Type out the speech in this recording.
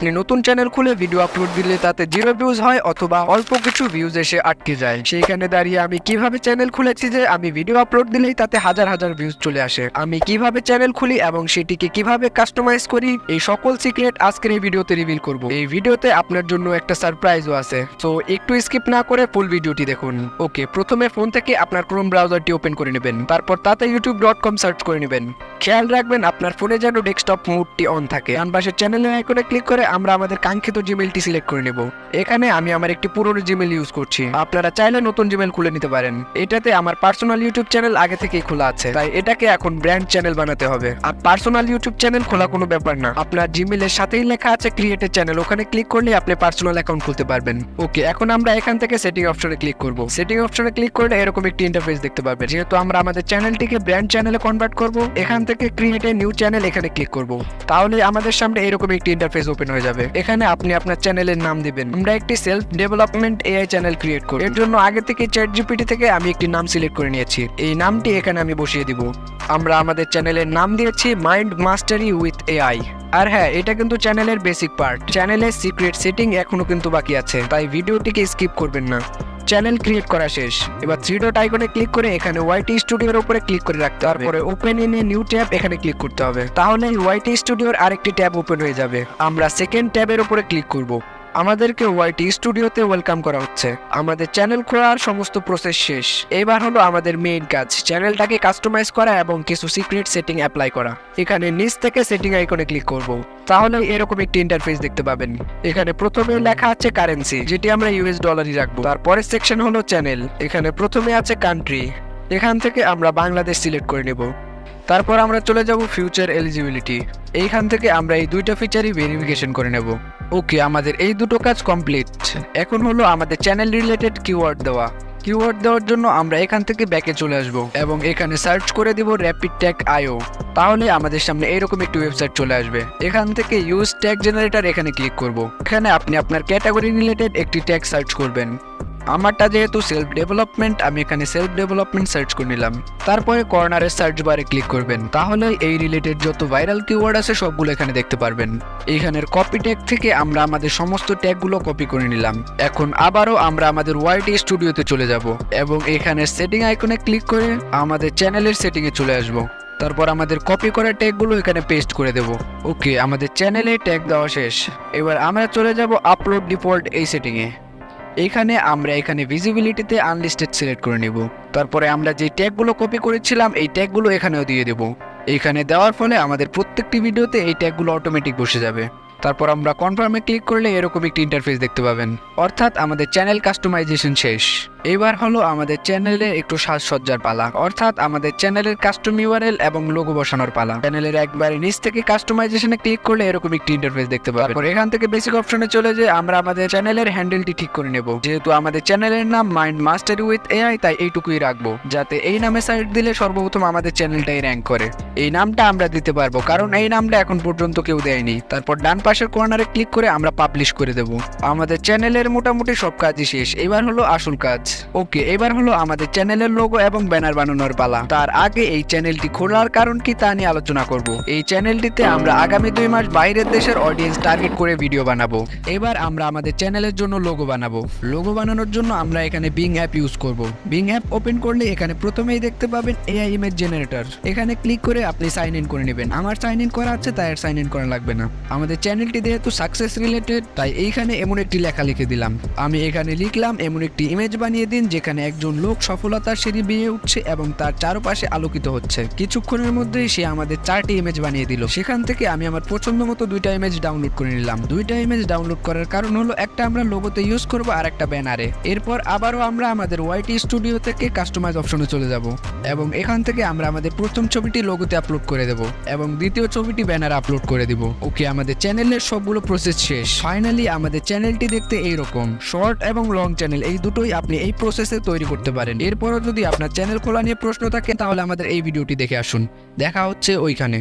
আপনি নতুন চ্যানেল খুলে ভিডিও আপলোড দিলে তাতে 0 ভিউজ হয় অথবা অল্প কিছু ভিউজ এসে আটকে যায়। সেইখানে দাঁড়িয়ে আমি কিভাবে চ্যানেল খুলেছি যে আমি ভিডিও আপলোড দিলেই তাতে হাজার হাজার ভিউজ চলে আসে। আমি কিভাবে চ্যানেল খুলি এবং সেটিকে কিভাবে কাস্টমাইজ করি, এই সকল সিক্রেট আজকের এই ভিডিওতে রিভিল করব। এই ভিডিওতে আপনার জন্য একটা সারপ্রাইজও আছে, সো একটু স্কিপ না করে ফুল ভিডিওটি দেখুন। ওকে, প্রথমে ফোন থেকে আপনার ক্রোম ব্রাউজারটি ওপেন করে নেবেন, তারপর তাতে youtube.com সার্চ করে নেবেন। খেয়াল রাখবেন আপনার ফোনে যেন ডেস্কটপ মোডটি অন থাকে। ডান পাশের চ্যানেলের আইকনে ক্লিক করে আমরা আমাদের কাঙ্ক্ষিত জিমেইলটি সিলেক্ট করে নেব। এখানে আমি আমার একটি পুরনো জিমেইল ইউজ করছি, আপনারা চাইলে নতুন জিমেইল খুলে নিতে পারেন। এটাতে আমার পার্সোনাল ইউটিউব চ্যানেল আগে থেকেই খোলা আছে, তাই এটাকে এখন ব্র্যান্ড চ্যানেল বানাতে হবে। আর পার্সোনাল ইউটিউব চ্যানেল খোলা কোনো ব্যাপার না, আপনার জিমেইলের সাথেই লেখা আছে ক্রিয়েট এ চ্যানেল, ওখানে ক্লিক করলে আপনি পার্সোনাল অ্যাকাউন্ট খুলতে পারবেন। ওকে, এখন আমরা এখান থেকে সেটিং অপশনে ক্লিক করব। সেটিং অপশনে ক্লিক করলে এরকম একটি ইন্টারফেস দেখতে পাবেন। যেহেতু আমরা আমাদের চ্যানেলটিকে ব্র্যান্ড চ্যানেলে কনভার্ট করব, এখান থেকে ক্রিয়েট এ নিউ চ্যানেল এখানে ক্লিক করব। তাহলে আমাদের সামনে এরকম একটি ইন্টারফেস ওপেন হয়ে যাবে। এখানে আপনি আপনার চ্যানেলের নাম দিবেন। আমরা একটি self development AI channel create করব। এর জন্য আগে থেকে চ্যাটজিপিটি থেকে আমি একটি নাম সিলেক্ট করে নিয়েছি, এই নামটি এখানে আমি বসিয়ে দিব। আমরা আমাদের চ্যানেলের নাম দিয়েছি মাইন্ড মাস্টারি উইথ এআই। আর হ্যাঁ, এটা কিন্তু চ্যানেলের বেসিক পার্ট, চ্যানেলের সিক্রেট সেটিং এখনো কিন্তু বাকি আছে, তাই ভিডিওটিকে স্কিপ করবেন না। চ্যানেল ক্রিয়েট করা শেষ, এবার 3 ডট আইকনে ক্লিক করে এখানে ওয়াইটি স্টুডিওর উপরে ক্লিক করে রাখতে হবে। তারপরে open in a new tab এখানে ক্লিক করতে হবে, তাহলে ওয়াইটি স্টুডিওর আরেকটি ট্যাব ওপেন হয়ে যাবে। আমরা সেকেন্ড ট্যাবের উপরে ক্লিক করব। আমাদেরকে ওয়াইটি স্টুডিওতে ওয়েলকাম করা হচ্ছে। আমাদের চ্যানেল খোলার সমস্ত প্রসেস শেষ। এবার হলো আমাদের মেইন কাজ, চ্যানেলটাকে কাস্টমাইজ করা এবং কিছু সিক্রেট সেটিং অ্যাপ্লাই করা। এখানে নিচ থেকে সেটিং আইকনে ক্লিক করব, তাহলে এরকম একটি ইন্টারফেস দেখতে পাবেন। এখানে প্রথমে লেখা আছে কারেন্সি, যেটি আমরা ইউএস ডলারই রাখবো। তারপরে সেকশন হলো চ্যানেল, এখানে প্রথমে আছে কান্ট্রি, এখান থেকে আমরা বাংলাদেশ সিলেক্ট করে নেব। তারপর আমরা চলে যাব ফিউচার এলিজিবিলিটি, এইখান থেকে আমরা এই দুইটা ফিচারই ভেরিফিকেশন করে নেব। ওকে, আমাদের এই দুটো কাজ কমপ্লিট। এখন হলো আমাদের চ্যানেল রিলেটেড কিওয়ার্ড দেওয়া। কিওয়ার্ড দেওয়ার জন্য আমরা এখান থেকে ব্যাকে চলে আসব এবং এখানে সার্চ করে দিব র্যাপিড ট্যাগ আইও। তাহলে আমাদের সামনে এরকম একটি ওয়েবসাইট চলে আসবে। এখান থেকে ইউজ ট্যাগ জেনারেটর এখানে ক্লিক করব। এখানে আপনি আপনার ক্যাটাগরি রিলেটেড একটি ট্যাগ সার্চ করবেন। আমারটা যেহেতু সেলফ ডেভেলপমেন্ট, আমি এখানে সেলফ ডেভেলপমেন্ট সার্চ করে নিলাম। তারপরে কর্নারের সার্চ বারে ক্লিক করবেন, তাহলে এই রিলেটেড যত ভাইরাল কিওয়ার্ড আছে সবগুলো এখানে দেখতে পারবেন। এইখানের কপি ট্যাগ থেকে আমরা আমাদের সমস্ত ট্যাগগুলো কপি করে নিলাম। এখন আবারও আমরা আমাদের ওয়াইটি স্টুডিওতে চলে যাব এবং এখানে সেটিং আইকনে ক্লিক করে আমাদের চ্যানেলের সেটিংয়ে চলে আসব। তারপর আমাদের কপি করা ট্যাগগুলো এখানে পেস্ট করে দেব। ওকে, আমাদের চ্যানেলে ট্যাগ দেওয়া শেষ। এবার আমরা চলে যাব আপলোড ডিফল্ট এই সেটিংয়ে। এখানে আমরা এখানে ভিজিবিলিটিতে আনলিস্টেড সিলেক্ট করে নেব। তারপরে আমরা যে ট্যাগগুলো কপি করেছিলাম এই ট্যাগগুলো এখানেও দিয়ে দেব। এইখানে দেওয়ার ফলে আমাদের প্রত্যেকটি ভিডিওতে এই ট্যাগগুলো অটোমেটিক বসে যাবে। তারপর আমরা কনফার্মে ক্লিক করলে এরকম একটি ইন্টারফেস দেখতে পাবেন, অর্থাৎ আমাদের চ্যানেল কাস্টমাইজেশন শেষ। এবার হলো আমাদের চ্যানেলে একটু সাজসজ্জার পালা, অর্থাৎ আমাদের চ্যানেলের কাস্টম ইউআরএল এবং লোগো বসানোর পালা। চ্যানেলের একবারে নিচ থেকে কাস্টমাইজেশনে ক্লিক করলে এরকম একটি ইন্টারফেস দেখতে পাবেন। তারপর এখান থেকে বেসিক অপশনে চলে যে আমরা আমাদের চ্যানেলের হ্যান্ডেলটি ঠিক করে নেব। যেহেতু আমাদের চ্যানেলের নাম মাইন্ড মাস্টারি উইথ এআই, তাই এইটুকুই রাখবো, যাতে এই নামে সার্চ দিলে সর্বপ্রথম আমাদের চ্যানেলটাই র্যাঙ্ক করে। এই নামটা আমরা দিতে পারবো, কারণ এই নামটা এখন পর্যন্ত কেউ দেয়নি। তারপর ডান পাশের কর্নারে ক্লিক করে আমরা পাবলিশ করে দেব। আমাদের চ্যানেলের মোটামুটি সব কাজই শেষ। এবার হলো আসল কাজ। ওকে, এবার হলো আমাদের চ্যানেলের লোগো এবং ব্যানার বানানোর পালা। তার আগে এই চ্যানেলটি খোলার কারণ কি তা নিয়ে আলোচনা করব। এই চ্যানেলটিতে আমরা আগামী 2 মাস বাইরের দেশের অডিয়েন্স টার্গেট করে ভিডিও বানাবো। এবার আমরা আমাদের চ্যানেলের জন্য লোগো বানাবো। লোগো বানানোর জন্য আমরা এখানে বিং অ্যাপ ইউজ করব। বিং অ্যাপ ওপেন করলে এখানে প্রথমেই দেখতে পাবেন এআই ইমেজ জেনারেটর। এখানে ক্লিক করে আপনি সাইন ইন করে নেবেন। আমার সাইন ইন করা আছে, তাই আর সাইন ইন করা লাগবে না। আমাদের চ্যানেলটি যেহেতু সাকসেস রিলেটেড, তাই এইখানে এমন একটি লেখা লিখে দিলাম। আমি এখানে লিখলাম এমন একটি ইমেজ বানিয়ে দিন যেখানে একজন লোক সফলতার সিঁড়ি বেয়ে উঠছে এবং তার চারপাশে আলোকিত হচ্ছে। কিছুক্ষণের মধ্যেই সে আমাদের 4টি ইমেজ বানিয়ে দিল। সেখান থেকে আমি আমার পছন্দ মতো 2টা ইমেজ ডাউনলোড করে নিলাম। 2টা ইমেজ ডাউনলোড করার কারণ হলো একটা আমরা লোগোতে ইউজ করব আর একটা ব্যানারে। এরপর আবারও আমরা আমাদের ওয়াইটি স্টুডিও থেকে কাস্টমাইজ অপশনে চলে যাব এবং এখান থেকে আমরা আমাদের প্রথম ছবিটি লোগোতে আপলোড করে দেব এবং দ্বিতীয় ছবিটি ব্যানারে আপলোড করে দিব। ওকে, আমাদের চ্যানেলের সবগুলো প্রসেস শেষ। ফাইনালি আমাদের চ্যানেলটি দেখতে এইরকম। শর্ট এবং লং চ্যানেল এই দুটোই আপনি এই প্রসেসে তৈরি করতে পারেন। এরপরও যদি আপনার চ্যানেল খোলা নিয়ে প্রশ্ন থাকে তাহলে আমাদের এই ভিডিওটি দেখে আসুন। দেখা হচ্ছে ওইখানে।